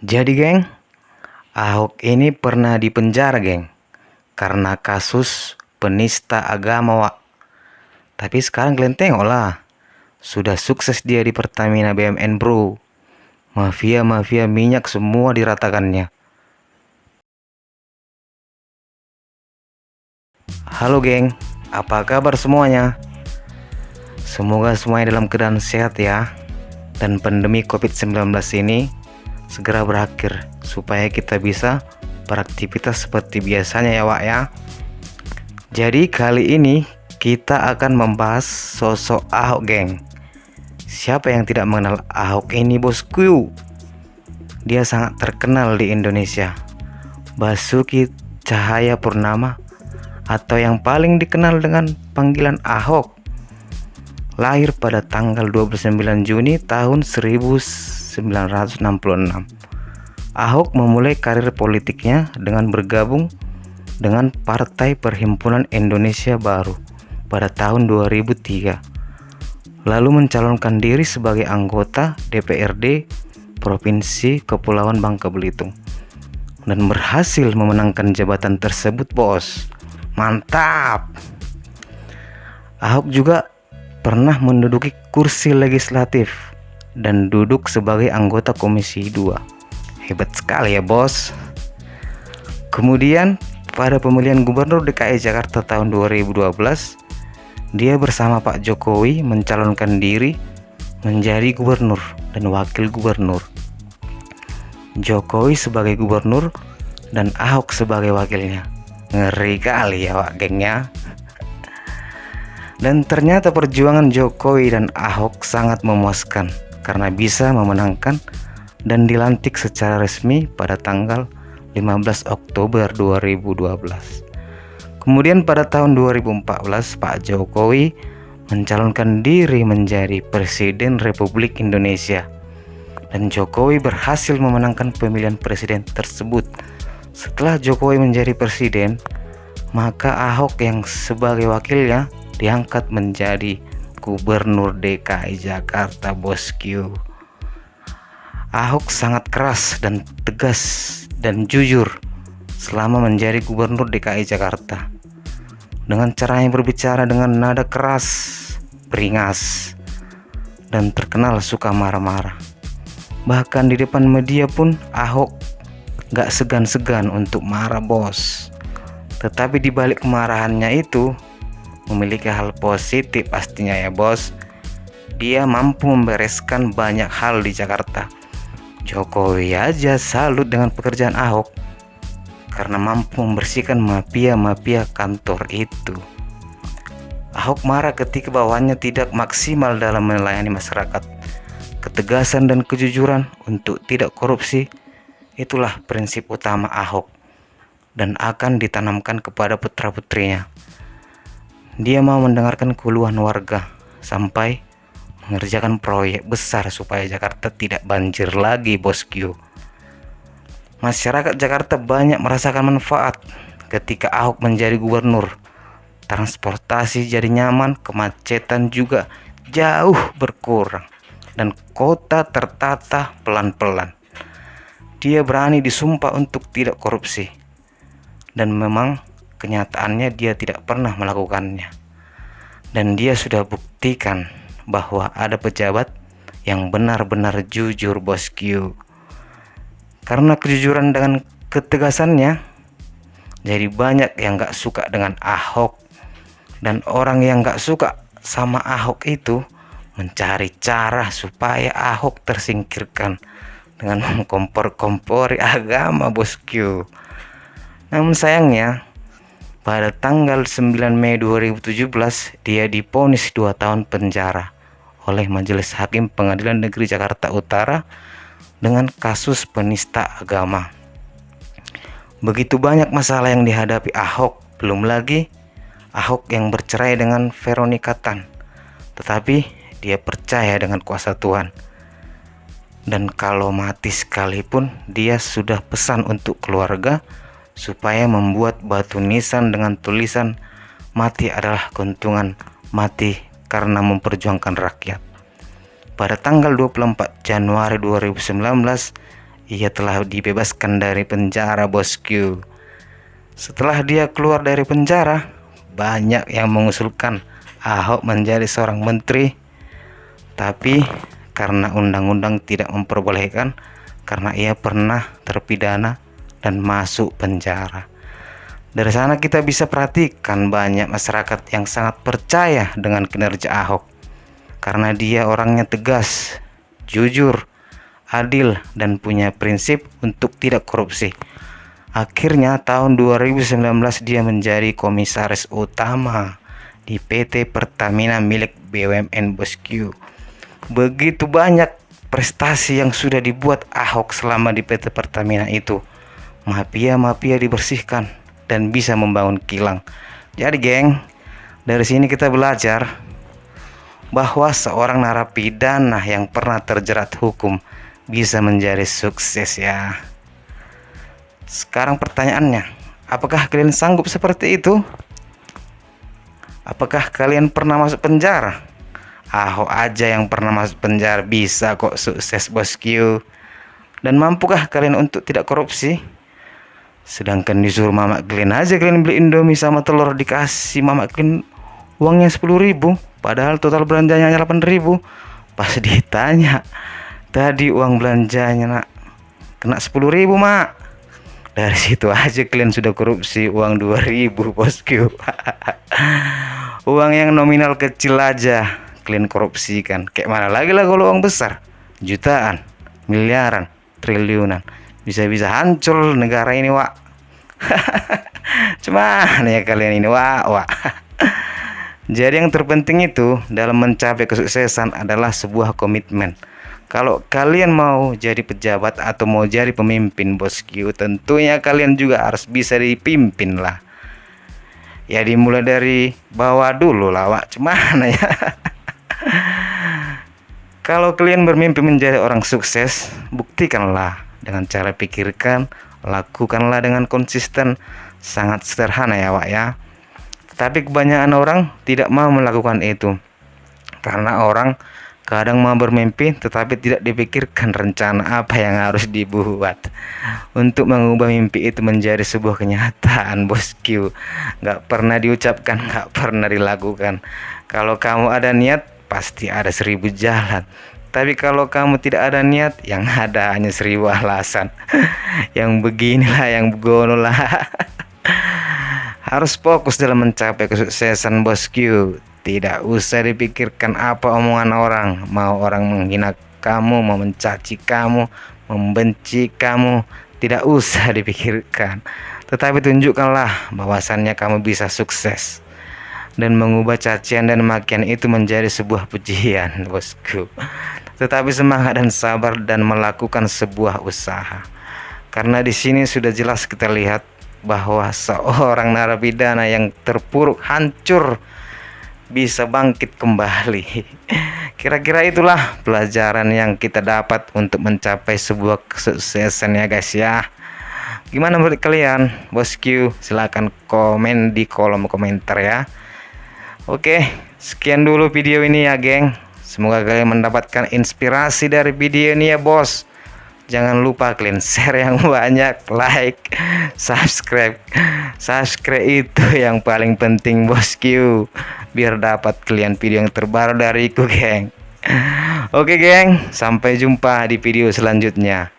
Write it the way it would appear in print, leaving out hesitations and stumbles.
Jadi geng, Ahok ini pernah dipenjara geng, karena kasus penista agama wak. Tapi sekarang kalian tengok lah, sudah sukses dia di Pertamina BUMN bro. Mafia-mafia minyak semua diratakannya. Halo geng, apa kabar semuanya? Semoga semuanya dalam keadaan sehat ya. Dan pandemi COVID-19 ini segera berakhir supaya kita bisa beraktivitas seperti biasanya ya Wak ya. Jadi kali ini kita akan membahas sosok Ahok geng. Siapa yang tidak mengenal Ahok ini bosku? Dia sangat terkenal di Indonesia. Basuki Cahayapurnama atau yang paling dikenal dengan panggilan Ahok. Lahir pada tanggal 29 Juni tahun 1966. Ahok memulai karir politiknya dengan bergabung dengan Partai Perhimpunan Indonesia Baru pada tahun 2003. Lalu mencalonkan diri sebagai anggota DPRD Provinsi Kepulauan Bangka Belitung dan berhasil memenangkan jabatan tersebut, bos. Mantap. Ahok juga pernah menduduki kursi legislatif dan duduk sebagai anggota Komisi 2. Hebat sekali ya bos. Kemudian pada pemilihan Gubernur DKI Jakarta tahun 2012, dia bersama Pak Jokowi mencalonkan diri menjadi gubernur dan wakil gubernur. Jokowi sebagai gubernur dan Ahok sebagai wakilnya. Ngeri kali ya Wak gengnya. Dan ternyata perjuangan Jokowi dan Ahok sangat memuaskan karena bisa memenangkan dan dilantik secara resmi pada tanggal 15 Oktober 2012. Kemudian pada tahun 2014 Pak Jokowi mencalonkan diri menjadi Presiden Republik Indonesia. Dan Jokowi berhasil memenangkan pemilihan presiden tersebut. Setelah Jokowi menjadi presiden, maka Ahok yang sebagai wakilnya diangkat menjadi Gubernur DKI Jakarta bosku. Ahok sangat keras dan tegas dan jujur selama menjadi Gubernur DKI Jakarta. Dengan caranya berbicara dengan nada keras, beringas, dan terkenal suka marah-marah. Bahkan di depan media pun Ahok gak segan-segan untuk marah bos. Tetapi di balik kemarahannya itu memiliki hal positif pastinya ya bos. Dia mampu membereskan banyak hal di Jakarta. Jokowi aja salut dengan pekerjaan Ahok karena mampu membersihkan mafia-mafia kantor itu. Ahok marah ketika bawahannya tidak maksimal dalam melayani masyarakat. Ketegasan dan kejujuran untuk tidak korupsi itulah prinsip utama Ahok dan akan ditanamkan kepada putra-putrinya. Dia mau mendengarkan keluhan warga sampai mengerjakan proyek besar supaya Jakarta tidak banjir lagi bosku. Masyarakat Jakarta banyak merasakan manfaat ketika Ahok menjadi gubernur. Transportasi jadi nyaman, kemacetan juga jauh berkurang, dan kota tertata pelan-pelan. Dia berani disumpah untuk tidak korupsi, dan memang kenyataannya dia tidak pernah melakukannya. Dan dia sudah buktikan bahwa ada pejabat yang benar-benar jujur bosku. Karena kejujuran dengan ketegasannya, jadi banyak yang gak suka dengan Ahok. Dan orang yang gak suka sama Ahok itu mencari cara supaya Ahok tersingkirkan dengan mengkompor-kompori agama bosku. Namun sayangnya pada tanggal 9 Mei 2017 dia divonis 2 tahun penjara oleh Majelis Hakim Pengadilan Negeri Jakarta Utara dengan kasus penista agama. Begitu banyak masalah yang dihadapi Ahok, belum lagi Ahok yang bercerai dengan Veronica Tan. Tetapi dia percaya dengan kuasa Tuhan. Dan kalau mati sekalipun dia sudah pesan untuk keluarga supaya membuat batu nisan dengan tulisan mati adalah keuntungan mati karena memperjuangkan rakyat. Pada tanggal 24 Januari 2019 ia telah dibebaskan dari penjara, bosku. Setelah dia keluar dari penjara, banyak yang mengusulkan Ahok menjadi seorang menteri, tapi karena undang-undang tidak memperbolehkan, karena ia pernah terpidana dan masuk penjara. Dari sana kita bisa perhatikan banyak masyarakat yang sangat percaya dengan kinerja Ahok, karena dia orangnya tegas, jujur, adil, dan punya prinsip untuk tidak korupsi. Akhirnya tahun 2019 dia menjadi komisaris utama di PT Pertamina milik BUMN, bosku. Begitu banyak prestasi yang sudah dibuat Ahok selama di PT Pertamina itu. Mafia-mafia dibersihkan dan bisa membangun kilang. Jadi geng, dari sini kita belajar bahwa seorang narapidana yang pernah terjerat hukum bisa menjadi sukses ya. Sekarang pertanyaannya, apakah kalian sanggup seperti itu? Apakah kalian pernah masuk penjara? Ahok aja yang pernah masuk penjara bisa kok sukses, bosku. Dan mampukah kalian untuk tidak korupsi? Sedangkan disuruh Mama Glenn aja kalian beli Indomie sama telur, dikasih Mama Glenn uangnya 10.000, padahal total belanjanya 8.000. Pas ditanya, tadi uang belanjanya nak kena 10.000 mak. Dari situ aja kalian sudah korupsi uang 2.000, bosku. Uang yang nominal kecil aja kalian korupsikan. Kayak mana lagi lah kalau uang besar, jutaan, miliaran, triliunan. Bisa-bisa hancur negara ini, Wak. Cuman ya kalian ini, Wak. Jadi yang terpenting itu dalam mencapai kesuksesan adalah sebuah komitmen. Kalau kalian mau jadi pejabat atau mau jadi pemimpin, bosku, tentunya kalian juga harus bisa dipimpin lah. Ya dimulai dari bawah dulu lah, Wak. Cuman ya. Kalau kalian bermimpi menjadi orang sukses, buktikanlah dengan cara pikirkan, lakukanlah dengan konsisten. Sangat sederhana ya, Wak ya. Tapi kebanyakan orang tidak mau melakukan itu, karena orang kadang mau bermimpi tetapi tidak dipikirkan rencana apa yang harus dibuat untuk mengubah mimpi itu menjadi sebuah kenyataan, bosku. Gak pernah diucapkan, gak pernah dilakukan. Kalau kamu ada niat, pasti ada 1000 jalan. Tapi kalau kamu tidak ada niat, yang ada hanya 1000 alasan. Yang beginilah, yang begono lah. Harus fokus dalam mencapai kesuksesan, bosku. Tidak usah dipikirkan apa omongan orang. Mau orang menghina kamu, mau mencaci kamu, membenci kamu, tidak usah dipikirkan. Tetapi tunjukkanlah bahwasannya kamu bisa sukses dan mengubah cacian dan makian itu menjadi sebuah pujian, bosku. Tetapi semangat dan sabar dan melakukan sebuah usaha. Karena di sini sudah jelas kita lihat bahwa seorang narapidana yang terpuruk, hancur, bisa bangkit kembali. Kira-kira itulah pelajaran yang kita dapat untuk mencapai sebuah kesuksesan ya guys ya. Gimana menurut kalian, bosku? Silahkan komen di kolom komentar ya. Oke, sekian dulu video ini ya geng. Semoga kalian mendapatkan inspirasi dari video ini ya bos. Jangan lupa kalian share yang banyak, like, subscribe. Subscribe itu yang paling penting, bosku. Biar dapat kalian video yang terbaru dariku, geng. Oke, geng. Sampai jumpa di video selanjutnya.